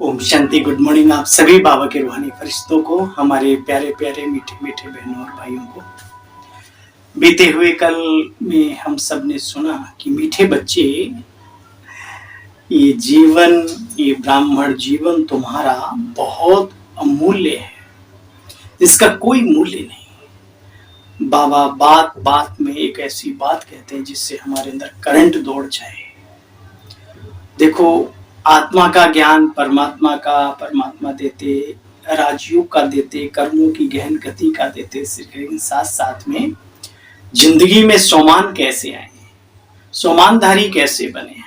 Om Shanti. Good morning आप सभी बाबा के रूहानी फरिश्तों को, हमारे प्यारे प्यारे मीठे मीठे बहनों और भाइयों को। बीते हुए कल में हम सब ने सुना कि मीठे बच्चे, ये जीवन, ये ब्राह्मण जीवन तुम्हारा बहुत अमूल्य है, इसका कोई मूल्य नहीं। बाबा बात बात में एक ऐसी बात कहते हैं जिससे हमारे अंदर करंट दौड़ जाए। देखो, आत्मा का ज्ञान परमात्मा का, परमात्मा देते, राजयोग का देते, कर्मों की गहन गति का देते, लेकिन साथ साथ में जिंदगी में सोमान कैसे आए, सोमानधारी कैसे बने,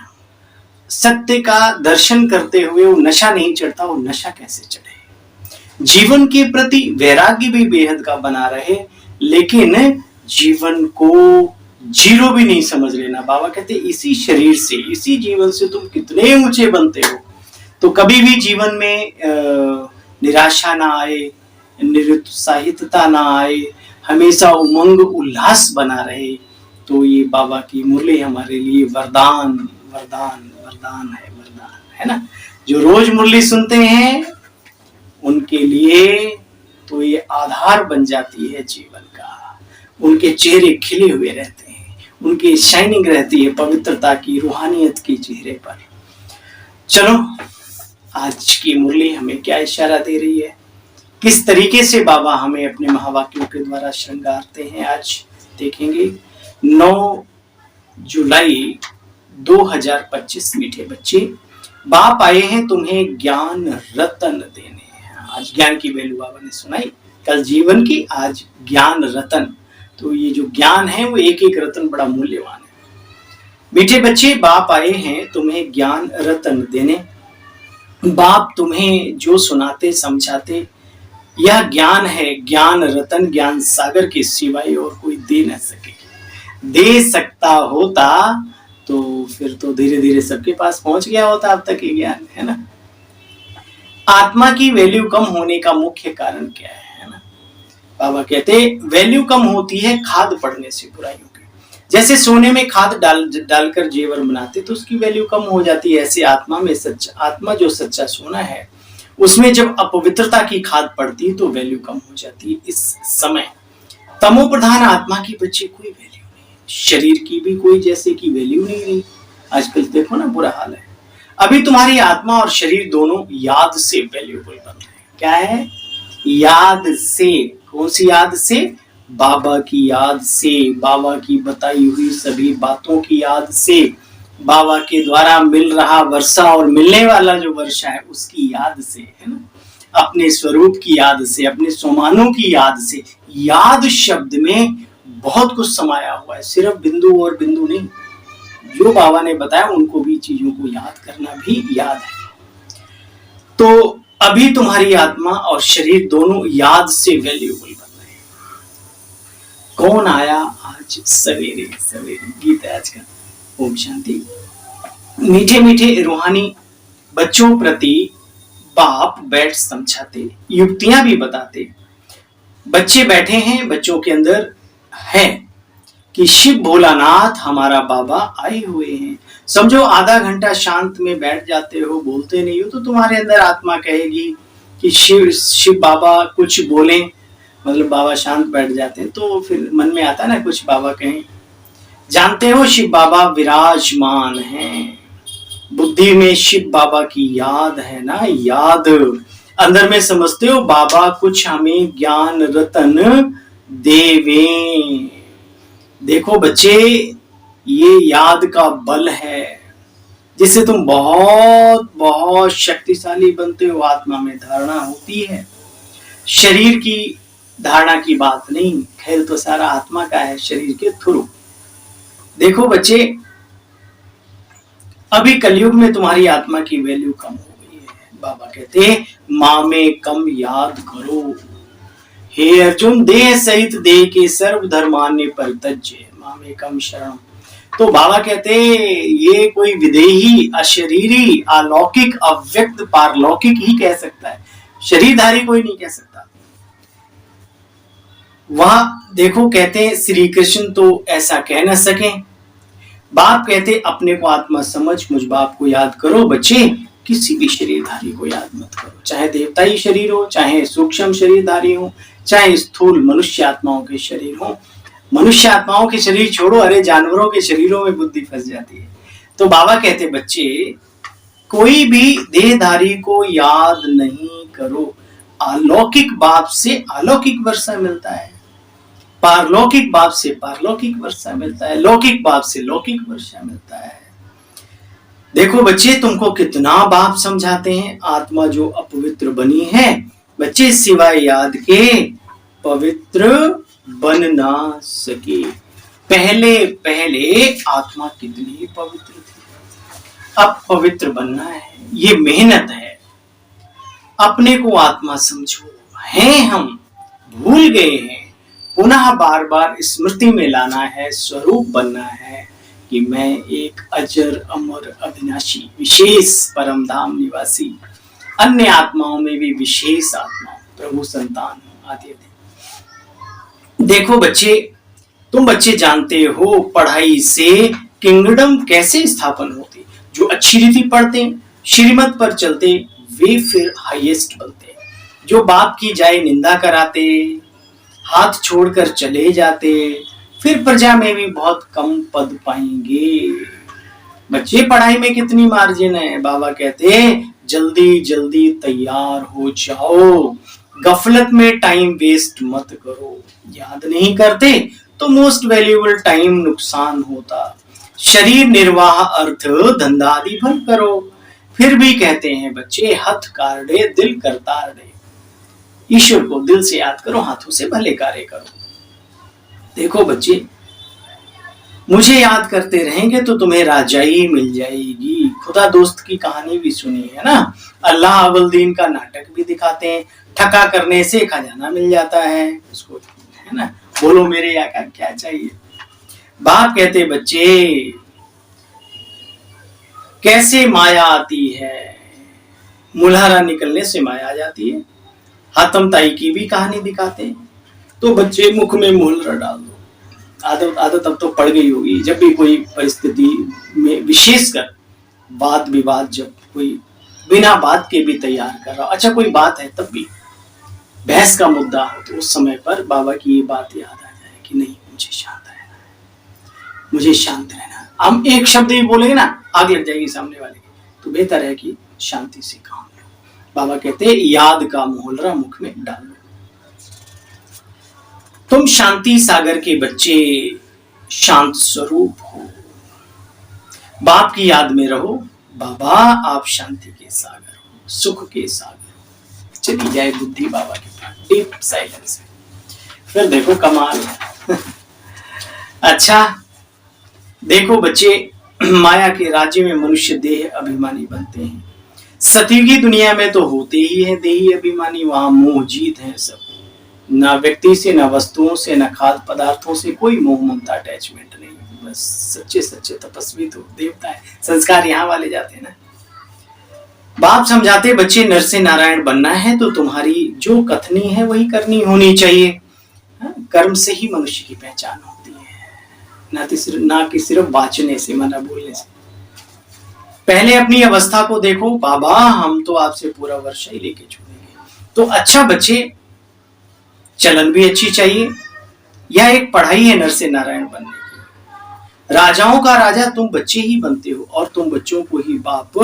सत्य का दर्शन करते हुए वो नशा नहीं चढ़ता, वो नशा कैसे चढ़े, जीवन के प्रति वैराग्य भी बेहद का बना रहे, लेकिन जीवन को जीरो भी नहीं समझ लेना। बाबा कहते इसी शरीर से, इसी जीवन से तुम कितने ऊंचे बनते हो। तो कभी भी जीवन में निराशा ना आए, निरुत्साहितता ना आए, हमेशा उमंग उल्लास बना रहे। तो ये बाबा की मुरली हमारे लिए वरदान वरदान वरदान है, वरदान है ना। जो रोज मुरली सुनते हैं उनके लिए तो ये आधार बन जाती है जीवन का। उनके चेहरे खिले हुए रहते हैं, उनकी शाइनिंग रहती है पवित्रता की, रूहानियत की चेहरे पर। चलो, आज की मुरली हमें क्या इशारा दे रही है, किस तरीके से बाबा हमें अपने महावाक्यों के द्वारा श्रृंगारते हैं, आज देखेंगे। 9 जुलाई 2025। मीठे बच्चे, बाप आए हैं तुम्हें ज्ञान रतन देने। आज ज्ञान की वैल्यू बाबा ने सुनाई, कल जीवन की, आज ज्ञान रतन। तो ये जो ज्ञान है वो एक एक रतन बड़ा मूल्यवान है। मीठे बच्चे, बाप आए हैं तुम्हें ज्ञान रतन देने। बाप तुम्हें जो सुनाते समझाते, यह ज्ञान है, ज्ञान रतन, ज्ञान सागर के सिवाय और कोई दे न सके। दे सकता होता तो फिर तो धीरे धीरे सबके पास पहुंच गया होता अब तक ये ज्ञान, है ना। आत्मा की वैल्यू कम होने का मुख्य कारण क्या है ना। बाबा कहते वैल्यू कम होती है खाद पड़ने से, बुराइयों की। जैसे सोने में खाद डालकर जेवर बनाते तो उसकी वैल्यू कम हो जाती है, ऐसे आत्मा में आत्मा जो सच्चा सोना है उसमें जब अपवित्रता की खाद पड़ती है तो वैल्यू कम हो जाती है। इस समय तमो प्रधान आत्मा की बच्चे कोई वैल्यू नहीं, शरीर की भी कोई जैसे की वैल्यू नहीं रही। आजकल देखो ना, बुरा हाल है। अभी तुम्हारी आत्मा और शरीर दोनों याद से वैल्यूबल बन रहे हैं। क्या है? याद से। कौन सी याद से? बाबा की याद से, बाबा की बताई हुई सभी बातों की याद से, बाबा के द्वारा मिल रहा वर्षा और मिलने वाला जो वर्षा है उसकी याद से, है ना। अपने स्वरूप की याद से, अपने सोमानों की याद से। याद शब्द में बहुत कुछ समाया हुआ है, सिर्फ बिंदु और बिंदु नहीं। जो बाबा ने बताया उनको भी, चीजों को याद करना भी याद है। तो अभी तुम्हारी आत्मा और शरीर दोनों याद से वैल्यूबल बन रहे हैं। कौन आया आज सवेरे सवेरे? गीत है आज का। ओम शांति। मीठे मीठे रूहानी बच्चों प्रति बाप बैठ समझाते, युक्तियां भी बताते। बच्चे बैठे हैं, बच्चों के अंदर है कि शिव भोलानाथ हमारा बाबा आए हुए हैं। समझो आधा घंटा शांत में बैठ जाते हो, बोलते नहीं हो, तो तुम्हारे अंदर आत्मा कहेगी कि शिव बाबा कुछ बोले, मतलब बाबा शांत बैठ जाते हैं तो फिर मन में आता ना कुछ बाबा कहें। जानते हो शिव बाबा विराजमान हैं, बुद्धि में शिव बाबा की याद है ना, याद अंदर में समझते हो बाबा कुछ हमें ज्ञान रतन देवें। देखो बच्चे, ये याद का बल है जिससे तुम बहुत बहुत शक्तिशाली बनते हो। आत्मा में धारणा होती है, शरीर की धारणा की बात नहीं। खेल तो सारा आत्मा का है शरीर के थ्रू। देखो बच्चे, अभी कलयुग में तुम्हारी आत्मा की वैल्यू कम हो गई है। बाबा कहते माँ में कम याद करो। हे अर्जुन, देह सहित देह के सर्व धर्मान्य परित्यज्य मामे कम शरण। तो बाबा कहते ये कोई विदेही, अशरीरी, अलौकिक, अव्यक्त, पारलौकिक ही कह सकता है, शरीरधारी कोई नहीं कह सकता। वहां देखो कहते श्री कृष्ण तो ऐसा कह न सके। बाप कहते अपने को आत्मा समझ, मुझ बाप को याद करो बच्चे, किसी भी शरीरधारी को याद मत करो, चाहे देवताई शरीर हो, चाहे सूक्ष्म शरीरधारी हो, चाहे स्थूल मनुष्य आत्माओं के शरीर हो। मनुष्य आत्माओं के शरीर छोड़ो, अरे जानवरों के शरीरों में बुद्धि फंस जाती है। तो बाबा कहते बच्चे कोई भी देहधारी को याद नहीं करो। अलौकिक बाप से अलौकिक वर्षा मिलता है, पारलौकिक बाप से पारलौकिक वर्षा मिलता है, लौकिक बाप से लौकिक वर्षा मिलता है। देखो बच्चे, तुमको कितना बाप समझाते हैं, आत्मा जो अपवित्र बनी है बच्चे सिवाय याद के पवित्र बन ना सके। पहले पहले आत्मा कितनी पवित्र थी, अब पवित्र बनना है, ये मेहनत है। अपने को आत्मा समझो, हैं हम, भूल गए हैं, पुनः बार बार स्मृति में लाना है, स्वरूप बनना है कि मैं एक अजर अमर अविनाशी विशेष परम धाम निवासी, अन्य आत्माओं में भी विशेष आत्मा प्रभु संतान आदि। देखो बच्चे, तुम बच्चे जानते हो पढ़ाई से किंगडम कैसे स्थापन होती। जो अच्छी रीति पढ़ते, श्रीमत पर चलते, वे फिर हाईएस्ट बनते। जो बाप की जाए निंदा कराते, हाथ छोड़कर चले जाते, फिर प्रजा में भी बहुत कम पद पाएंगे। बच्चे पढ़ाई में कितनी मार्जिन है। बाबा कहते हैं जल्दी जल्दी तैयार हो जाओ, गफलत में टाइम वेस्ट मत करो। याद नहीं करते तो मोस्ट वैल्यूएबल टाइम नुकसान होता। शरीर निर्वाह अर्थ धंधा आदि भर करो। फिर भी कहते हैं बच्चे हथ कार्डे दिल करतारडे। ईश्वर को दिल से याद करो, हाथों से भले कार्य करो। देखो बच्चे, मुझे याद करते रहेंगे तो तुम्हें राजाई मिल जाएगी। खुदा दोस्त की कहानी भी सुनी है ना, अल्लाह अवलदीन का नाटक भी दिखाते हैं। ठका करने से खजाना मिल जाता है उसको, है ना। बोलो मेरे आका क्या चाहिए। बाप कहते बच्चे कैसे माया आती है, मुल्हारा निकलने से माया आ जाती है। हातम ताई की भी कहानी दिखाते हैं। तो बच्चे मुख में मुल्हरा डाल दो। आदत अब तो पड़ गई होगी, जब भी कोई परिस्थिति में विशेषकर वाद विवाद, जब कोई बिना बात के भी तैयार कर रहा, अच्छा कोई बात है तब भी बहस का मुद्दा हो, तो उस समय पर बाबा की ये बात याद आ जाए कि नहीं, मुझे शांत रहना है, मुझे शांत रहना। हम एक शब्द ही बोलेंगे ना, आग लग जाएगी सामने वाले की, तो बेहतर है कि शांति से काम लो। बाबा कहते हैं याद का मोहलरा मुख में डाल लो। तुम शांति सागर के बच्चे, शांत स्वरूप हो, बाप की याद में रहो। बाबा आप शांति के सागर हो, सुख के सागर हो। चली जाए बुद्धि बाबा के पास, डीप साइलेंस में। फिर देखो कमाल है। अच्छा देखो बच्चे, माया के राज्य में मनुष्य देह अभिमानी बनते हैं। सतयुगी दुनिया में तो होते ही है देही अभिमानी, वहां मोह जीत है सब। ना व्यक्ति से, ना वस्तुओं से, ना खाद्य पदार्थों से कोई मोह ममता अटैचमेंट नहीं। बस सच्चे सच्चे तपस्वी तो देवता है। संस्कार यहाँ वाले जाते हैं ना। बाप समझाते बच्चे नर से नारायण बनना है तो तुम्हारी जो कथनी है वही करनी होनी चाहिए। कर्म से ही मनुष्य की पहचान होती है, ना कि सिर्फ वाचने से, माना बोलने से। पहले अपनी अवस्था को देखो। बाबा हम तो आपसे पूरा वर्ष ही लेके छोड़ेंगे। तो अच्छा बच्चे, चलन भी अच्छी चाहिए। यह एक पढ़ाई है नर से नारायण बनने की। राजाओं का राजा तुम बच्चे ही बनते हो, और तुम बच्चों को ही बाप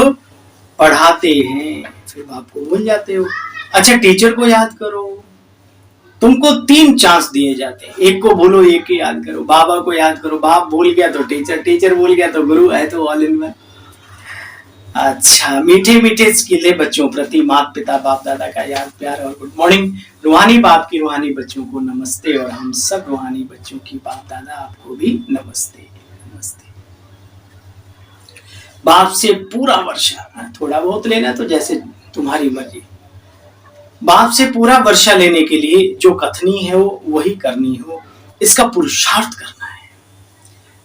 पढ़ाते हैं, फिर बाप को भूल जाते हो। अच्छा टीचर को याद करो। तुमको 3 चांस दिए जाते हैं, एक को भूलो, एक ही याद करो। बाबा को याद करो, बाप भूल गया तो टीचर, टीचर भूल गया तो गुरु, है तो ऑल इन वन। अच्छा मीठे मीठे स्किले बच्चों प्रति माता पिता बाप दादा का याद प्यार और गुड मॉर्निंग। रूहानी बाप की रूहानी बच्चों को नमस्ते, और हम सब रूहानी बच्चों की बाप दादा आपको भी नमस्ते नमस्ते। बाप से पूरा वर्षा, थोड़ा बहुत लेना तो जैसे तुम्हारी मर्जी। बाप से पूरा वर्षा लेने के लिए जो कथनी है वो वही करनी हो, इसका पुरुषार्थ करना है।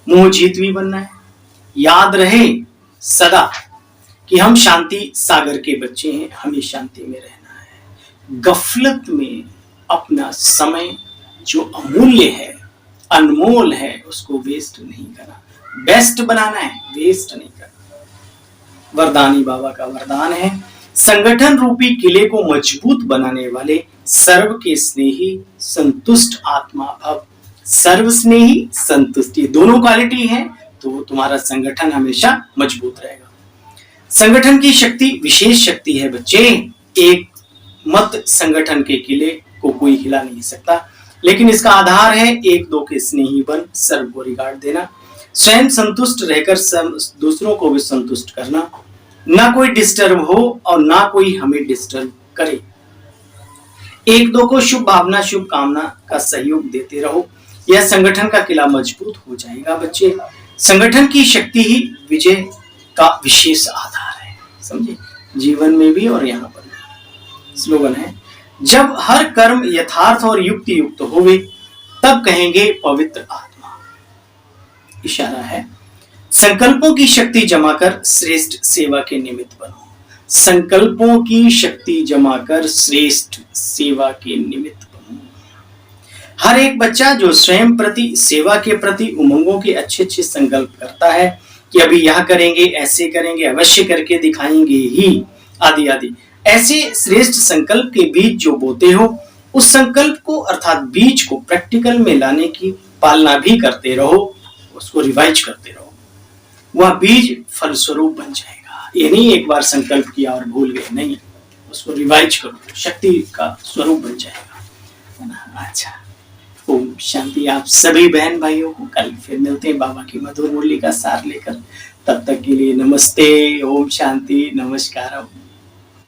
मोह जीत भी बनना है। याद रहे सदा कि हम शांति सागर के बच्चे हैं, हमें शांति में रहना है। गफलत में अपना समय जो अमूल्य है, अनमोल है, उसको वेस्ट नहीं करना। बेस्ट बनाना है, वेस्ट नहीं करना। वरदानी बाबा का वरदान है, संगठन रूपी किले को मजबूत बनाने वाले सर्व के स्नेही संतुष्ट आत्मा भव। सर्व स्नेही संतुष्ट, ये दोनों क्वालिटी है तो तुम्हारा संगठन हमेशा मजबूत रहेगा। संगठन की शक्ति विशेष शक्ति है बच्चे, एक मत संगठन के किले को कोई हिला नहीं सकता, लेकिन इसका आधार है एक दो के स्नेही बन, सर्व को रिगार्ड देना, स्वयं संतुष्ट रहकर दूसरों को भी संतुष्ट करना, ना कोई डिस्टर्ब हो और ना कोई हमें डिस्टर्ब करे, एक दो को शुभ भावना शुभ कामना का सहयोग देते रहो, यह संगठन का किला मजबूत हो जाएगा बच्चे। संगठन की शक्ति ही विजय का विशेष आधार है, समझे, जीवन में भी और यहाँ पर भी। स्लोगन है, जब हर कर्म यथार्थ और युक्ति युक्त होवे तब कहेंगे पवित्र आत्मा। इशारा है, संकल्पों की शक्ति जमाकर श्रेष्ठ सेवा के निमित्त बनो। संकल्पों की शक्ति जमाकर श्रेष्ठ सेवा के निमित्त बनो। हर एक बच्चा जो स्वयं प्रति सेवा के प्रति उमंगों के अच्छे अच्छे संकल्प करता है कि अभी यह करेंगे, ऐसे करेंगे, अवश्य करके दिखाएंगे ही, आदि आदि, ऐसे श्रेष्ठ संकल्प के बीज जो बोते हो, उस संकल्प को अर्थात बीज को प्रैक्टिकल में लाने की पालना भी करते रहो, उसको रिवाइज करते रहो, वह बीज फलस्वरूप बन जाएगा। ये नहीं एक बार संकल्प किया और भूल गए, नहीं, उसको रिवाइज करो, शक्ति का स्वरूप बन जाएगा, है ना। अच्छा, ओम शांति आप सभी बहन भाइयों को। कल फिर मिलते हैं बाबा की मधुर मुरली का सार लेकर, तब तक के लिए नमस्ते, ओम शांति, नमस्कार।